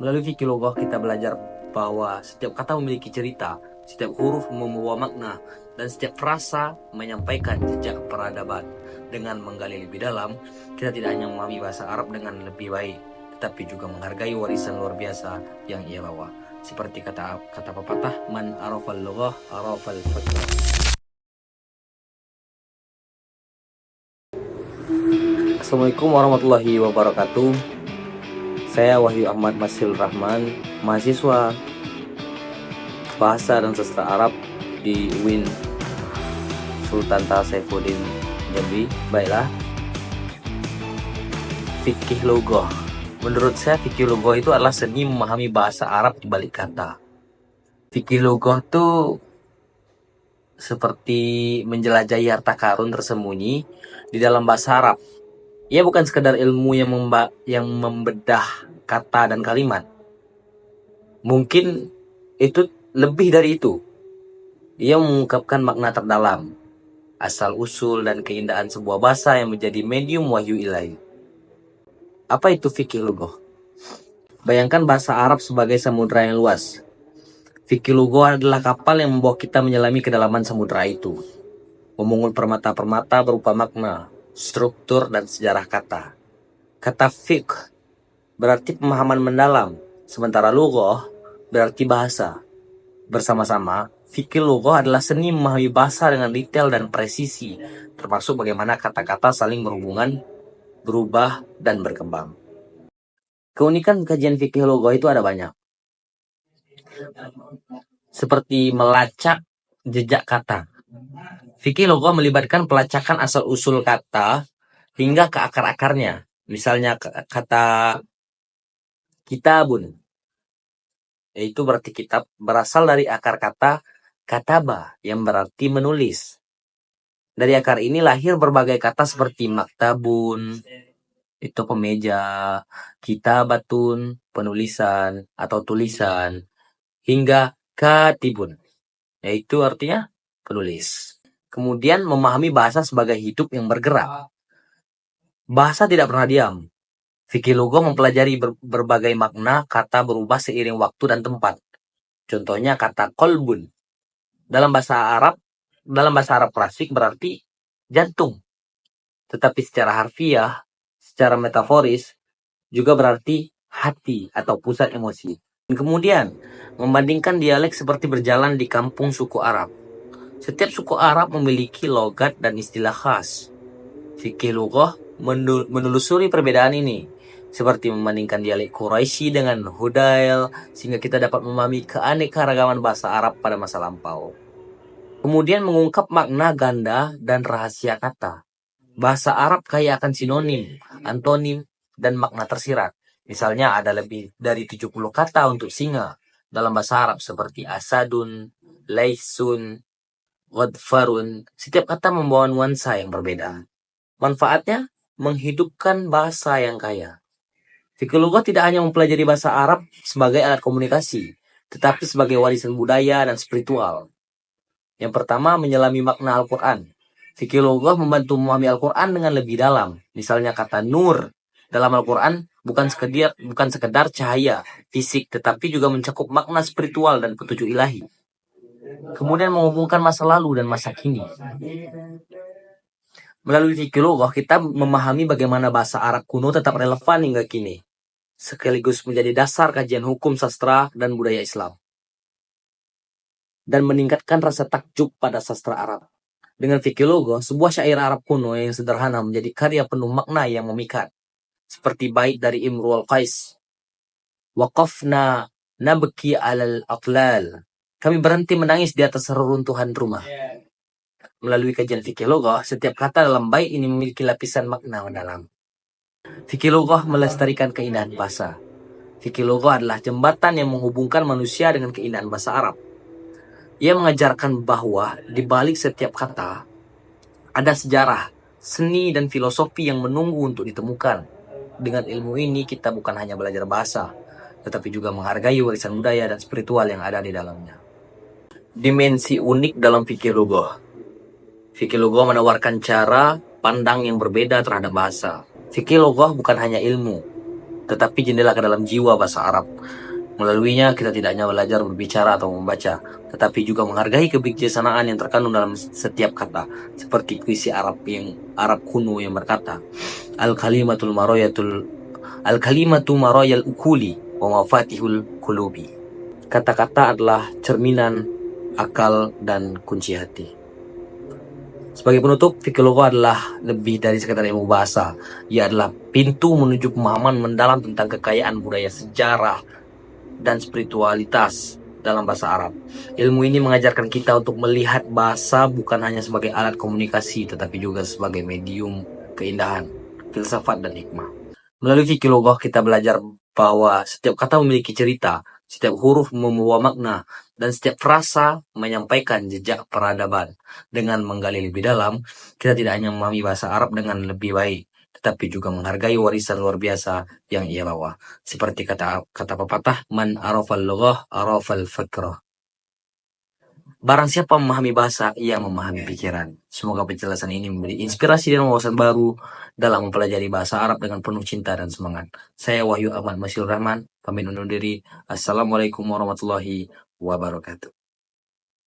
Melalui fikih loghah kita belajar bahwa setiap kata memiliki cerita, setiap huruf membawa makna, dan setiap frasa menyampaikan jejak peradaban. Dengan menggali lebih dalam, kita tidak hanya memahami bahasa Arab dengan lebih baik, tetapi juga menghargai warisan luar biasa yang ia bawa. Seperti kata pepatah, man arafal loghah arafal fathah. Assalamualaikum warahmatullahi wabarakatuh. Saya Wahyu Ahmad Masil Rahman, mahasiswa Bahasa dan Sastra Arab di UIN Sultan Taha Saifuddin Jambi. Baiklah, fikih loghah. Menurut saya fikih loghah itu adalah seni memahami bahasa Arab di balik kata. Fikih loghah itu seperti menjelajahi harta karun tersembunyi di dalam bahasa Arab. Ia bukan sekedar ilmu yang membedah kata dan kalimat. Mungkin itu lebih dari itu. Ia mengungkapkan makna terdalam, asal-usul dan keindahan sebuah bahasa yang menjadi medium wahyu ilahi. Apa itu fikih loghah? Bayangkan bahasa Arab sebagai samudra yang luas. Fikih loghah adalah kapal yang membawa kita menyelami kedalaman samudra itu, memungut permata-permata berupa makna, struktur, dan sejarah kata. Kata fiqh berarti pemahaman mendalam, sementara loghah berarti bahasa. Bersama-sama, fikih loghah adalah seni memahami bahasa dengan detail dan presisi, termasuk bagaimana kata-kata saling berhubungan, berubah, dan berkembang. Keunikan kajian fikih loghah itu ada banyak. Seperti melacak jejak kata. Fikih loghah melibatkan pelacakan asal-usul kata hingga ke akar-akarnya. Misalnya kata kitabun, yaitu berarti kitab, berasal dari akar kata kataba yang berarti menulis. Dari akar ini lahir berbagai kata seperti maktabun, itu pemeja, kitabatun, penulisan atau tulisan, hingga katibun, yaitu artinya penulis. Kemudian memahami bahasa sebagai hidup yang bergerak. Bahasa tidak pernah diam. Fikih loghah mempelajari berbagai makna kata berubah seiring waktu dan tempat. Contohnya kata kolbun. Dalam bahasa Arab klasik berarti jantung. Tetapi secara harfiah, secara metaforis, juga berarti hati atau pusat emosi. Dan kemudian, membandingkan dialek seperti berjalan di kampung suku Arab. Setiap suku Arab memiliki logat dan istilah khas. Fikih loghah menelusuri perbedaan ini, seperti membandingkan dialek Quraisy dengan Hudail, sehingga kita dapat memahami keanekaragaman bahasa Arab pada masa lampau. Kemudian mengungkap makna ganda dan rahasia kata. Bahasa Arab kaya akan sinonim, antonim, dan makna tersirat. Misalnya ada lebih dari 70 kata untuk singa dalam bahasa Arab seperti asadun, laisun, ghadfarun. Setiap kata membawa nuansa yang berbeda. Manfaatnya menghidupkan bahasa yang kaya. Fikih loghah tidak hanya mempelajari bahasa Arab sebagai alat komunikasi, tetapi sebagai warisan budaya dan spiritual. Yang pertama, menyelami makna Al-Quran. Fikih loghah membantu memahami Al-Quran dengan lebih dalam. Misalnya kata nur dalam Al-Quran bukan sekedar cahaya fisik, tetapi juga mencakup makna spiritual dan petunjuk ilahi. Kemudian menghubungkan masa lalu dan masa kini. Melalui fikih loghah kita memahami bagaimana bahasa Arab kuno tetap relevan hingga kini, sekaligus menjadi dasar kajian hukum sastra dan budaya Islam, dan meningkatkan rasa takjub pada sastra Arab. Dengan fikih loghah, sebuah syair Arab kuno yang sederhana menjadi karya penuh makna yang memikat, seperti bait dari Imrul Qais. Waqafna nabki alal aqlal. Kami berhenti menangis di atas reruntuhan rumah. Melalui kajian fikih loghah, setiap kata dalam bait ini memiliki lapisan makna mendalam. Fikih loghah melestarikan keindahan bahasa. Fikih loghah adalah jembatan yang menghubungkan manusia dengan keindahan bahasa Arab. Ia mengajarkan bahwa di balik setiap kata ada sejarah, seni, dan filosofi yang menunggu untuk ditemukan. Dengan ilmu ini kita bukan hanya belajar bahasa, tetapi juga menghargai warisan budaya dan spiritual yang ada di dalamnya. Dimensi unik dalam fikih loghah. Fikih loghah menawarkan cara pandang yang berbeda terhadap bahasa. Fikih loghah bukan hanya ilmu, tetapi jendela ke dalam jiwa bahasa Arab. Melaluinya, kita tidak hanya belajar berbicara atau membaca, tetapi juga menghargai kebijaksanaan yang terkandung dalam setiap kata, seperti puisi Arab kuno yang berkata, Al-kalimatul maroyatul Al-kalimatu marayal ukuli wa mafatihul kulubi. Kata-kata adalah cerminan akal dan kunci hati. Sebagai penutup, fikih lugah adalah lebih dari sekadar ilmu bahasa. Ia adalah pintu menuju pemahaman mendalam tentang kekayaan budaya, sejarah, dan spiritualitas dalam bahasa Arab. Ilmu ini mengajarkan kita untuk melihat bahasa bukan hanya sebagai alat komunikasi, tetapi juga sebagai medium keindahan, filsafat, dan hikmah. Melalui fikih lugah kita belajar bahwa setiap kata memiliki cerita, setiap huruf membawa makna, dan setiap frasa menyampaikan jejak peradaban. Dengan menggali lebih dalam, kita tidak hanya memahami bahasa Arab dengan lebih baik, tetapi juga menghargai warisan luar biasa yang ia bawa. Seperti kata pepatah, man arafal lughah arafal fikrah. Barang siapa memahami bahasa, ia memahami pikiran. Semoga penjelasan ini memberi inspirasi dan wawasan baru dalam mempelajari bahasa Arab dengan penuh cinta dan semangat. Saya Wahyu Ahmad Masyur Rahman, pamit undur diri. Assalamualaikum warahmatullahi wabarakatuh.